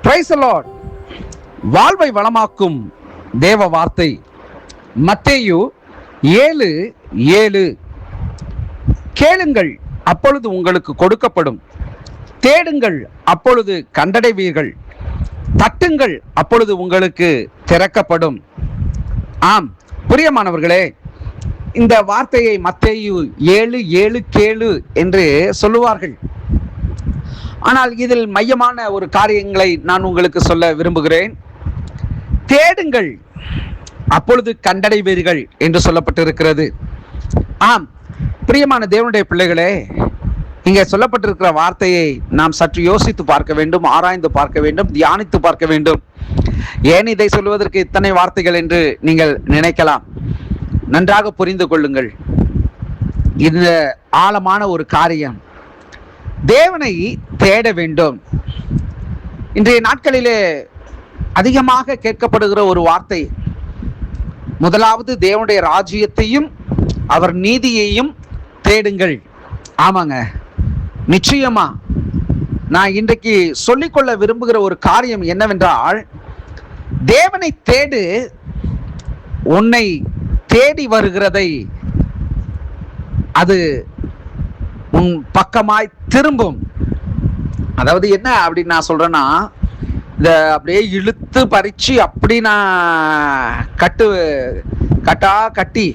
Praise the Lord. வாழ்வை வளமாக்கும் தேவ வார்த்தை மத்தேயு 7:7. கேளுங்கள், அப்பொழுது உங்களுக்கு கொடுக்கப்படும். தேடுங்கள், அப்பொழுது கண்டடைவீர்கள். தட்டுங்கள், அப்பொழுது உங்களுக்கு திறக்கப்படும். ஆம் பிரியமானவர்களே, இந்த வார்த்தையை மத்தேயு 7:7 கேளு என்று சொல்லுவார்கள். ஆனால் இதில் மையமான ஒரு காரியங்களை நான் உங்களுக்கு சொல்ல விரும்புகிறேன். தேடுங்கள், அப்பொழுது கண்டடைவீர்கள் என்று சொல்லப்பட்டிருக்கிறது. ஆம் பிரியமான தேவனுடைய பிள்ளைகளே, இங்கே சொல்லப்பட்டிருக்கிற வார்த்தையை நாம் சற்று யோசித்து பார்க்க வேண்டும், ஆராய்ந்து பார்க்க வேண்டும், தியானித்து பார்க்க வேண்டும். ஏன் இதை சொல்வதற்கு இத்தனை வார்த்தைகள் என்று நீங்கள் நினைக்கலாம். நன்றாக புரிந்து கொள்ளுங்கள். இந்த ஆழமான ஒரு காரியம். தேவனை தேட வேண்டும். இன்றைய நாட்களிலே அதிகமாக கேட்கப்படுகிற ஒரு வார்த்தை, முதலாவது தேவனுடைய ராஜ்யத்தையும் அவர் நீதியையும் தேடுங்கள். ஆமாங்க, நிச்சயமா நான் இன்றைக்கு சொல்லிக்கொள்ள விரும்புகிற ஒரு காரியம் என்னவென்றால், தேவனை தேடு, உன்னை தேடி வருகிறதை அது உன் பக்கமாய் திரும்பும். அதாவது என்ன அப்படின்னு நான் சொல்றேன்னா, இந்த அப்படியே இழுத்து பறிச்சு அப்படி நான் கட்டி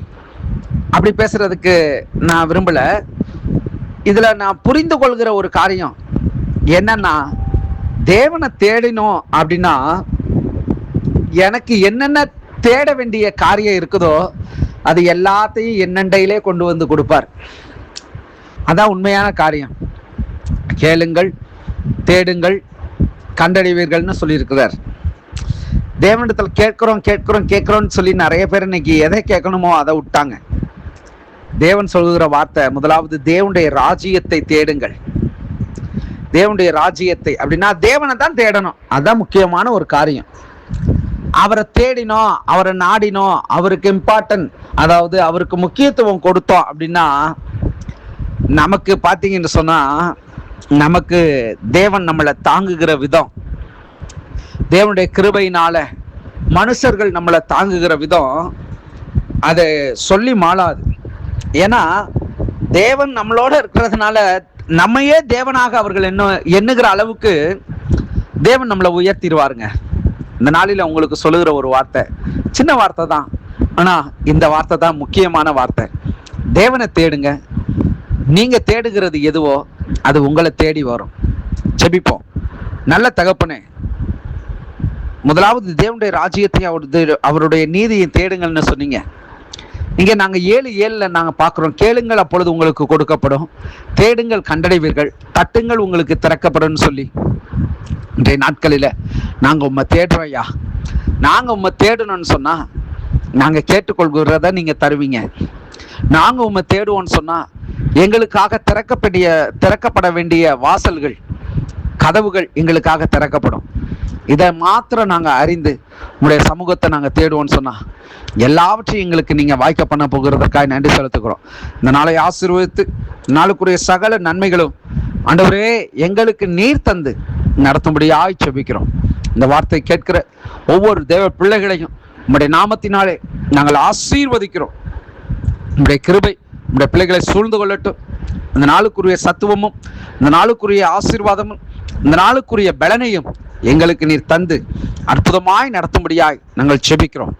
அப்படி பேசுறதுக்கு நான் விரும்பல. இதுல நான் புரிந்து கொள்கிற ஒரு காரியம் என்னன்னா, தேவனை தேடினோம் அப்படின்னா எனக்கு என்னென்ன தேட வேண்டிய காரியம் இருக்குதோ அது எல்லாத்தையும் என்னண்டையிலே கொண்டு வந்து கொடுப்பார். அதான் உண்மையான காரியம். கேளுங்கள், தேடுங்கள், கண்டடைவீர்கள்னு சொல்லியிருக்கிறார். தேவனிடத்தில் கேட்கிறோம்னு சொல்லி நிறைய பேர் இன்னைக்கு எதை கேட்கணுமோ அதை விட்டாங்க. தேவன் சொல்லுகிற வார்த்தை, முதலாவது தேவனுடைய ராஜ்யத்தை தேடுங்கள். தேவனுடைய ராஜ்யத்தை அப்படின்னா தேவனை தான் தேடணும். அதுதான் முக்கியமான ஒரு காரியம். அவரை தேடினோம், அவரை நாடினோம், அவருக்கு இம்பார்ட்டன்ட், அதாவது அவருக்கு முக்கியத்துவம் கொடுத்தோம் அப்படின்னா நமக்கு பார்த்தீங்கன்னு சொன்னா, நமக்கு தேவன் நம்மளை தாங்குகிற விதம், தேவனுடைய கிருபையினால மனுஷர்கள் நம்மளை தாங்குகிற விதம் அதை சொல்லி மாளாது. ஏன்னா தேவன் நம்மளோட இருக்கிறதுனால நம்மையே தேவனாக அவர்கள் எண்ணுகிற அளவுக்கு தேவன் நம்மளை உயர்த்திடுவாருங்க. இந்த நாளில் உங்களுக்கு சொல்லுகிற ஒரு வார்த்தை, சின்ன வார்த்தை தான், ஆனா இந்த வார்த்தை தான் முக்கியமான வார்த்தை. தேவனை தேடுங்க. நீங்க தேடுகிறது எதுவோ அது உங்களை தேடி வரும். ஜெபிப்போம். நல்ல தகப்பனே, முதலாவது தேவனுடைய ராஜ்யத்தையும் அவருடைய நீதியை தேடுங்கள்னு சொன்னீங்க. இங்க நாங்க 7:7 நாங்க பார்க்கிறோம். கேளுங்கள், அப்பொழுது உங்களுக்கு கொடுக்கப்படும். தேடுங்கள், கண்டடைவீர்கள். தட்டுங்கள், உங்களுக்கு திறக்கப்படும் சொல்லி இன்றைய நாட்களில நாங்க உம்மை தேடுறோம் ஐயா. நாங்க உம்மை தேடணும்னு சொன்னா நாங்க கேட்டுக்கொள்கிறத நீங்க தருவீங்க. நாங்க உம்மை தேடுவோம்னு சொன்னா எங்களுக்காக திறக்கப்பட வேண்டிய வாசல்கள், கதவுகள் எங்களுக்காக திறக்கப்படும். இதை மாத்திரம் நாங்க அறிந்து உங்களுடைய சமூகத்தை நாங்க தேடுவோம்னு சொன்னா எல்லாவற்றையும் எங்களுக்கு நீங்க வாய்க்க பண்ண போகிறதற்காக நன்றி செலுத்துக்கிறோம். இந்த நாளை ஆசீர்வதித்து நாளுக்குரிய சகல நன்மைகளும் ஆண்டவரே எங்களுக்கு நீர் தந்து நடத்தும்படியாய் ஜெபிக்கிறோம். இந்த வார்த்தை கேட்கிற ஒவ்வொரு தேவ பிள்ளைகளையும் உம்முடைய நாமத்தினாலே நாங்கள் ஆசீர்வதிக்கிறோம். உம்முடைய கிருபை உம்முடைய பிள்ளைகளை சூழ்ந்து கொள்ளட்டும். இந்த நாளுக்குரிய சத்துவமும், இந்த நாளுக்குரிய ஆசீர்வாதமும், இந்த நாளுக்குரிய பலனையும் எங்களுக்கு நீர் தந்து அற்புதமாய் நடத்தும்படியாய் நாங்கள் ஜெபிக்கிறோம்.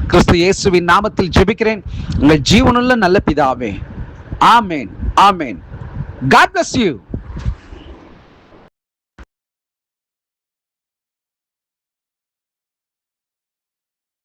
கிறிஸ்து இயேசுவின் நாமத்தில் ஜெபிக்கிறேன், உங்கள் ஜீவனுள்ள நல்ல பிதாவே. ஆமேன், ஆமேன். God bless you.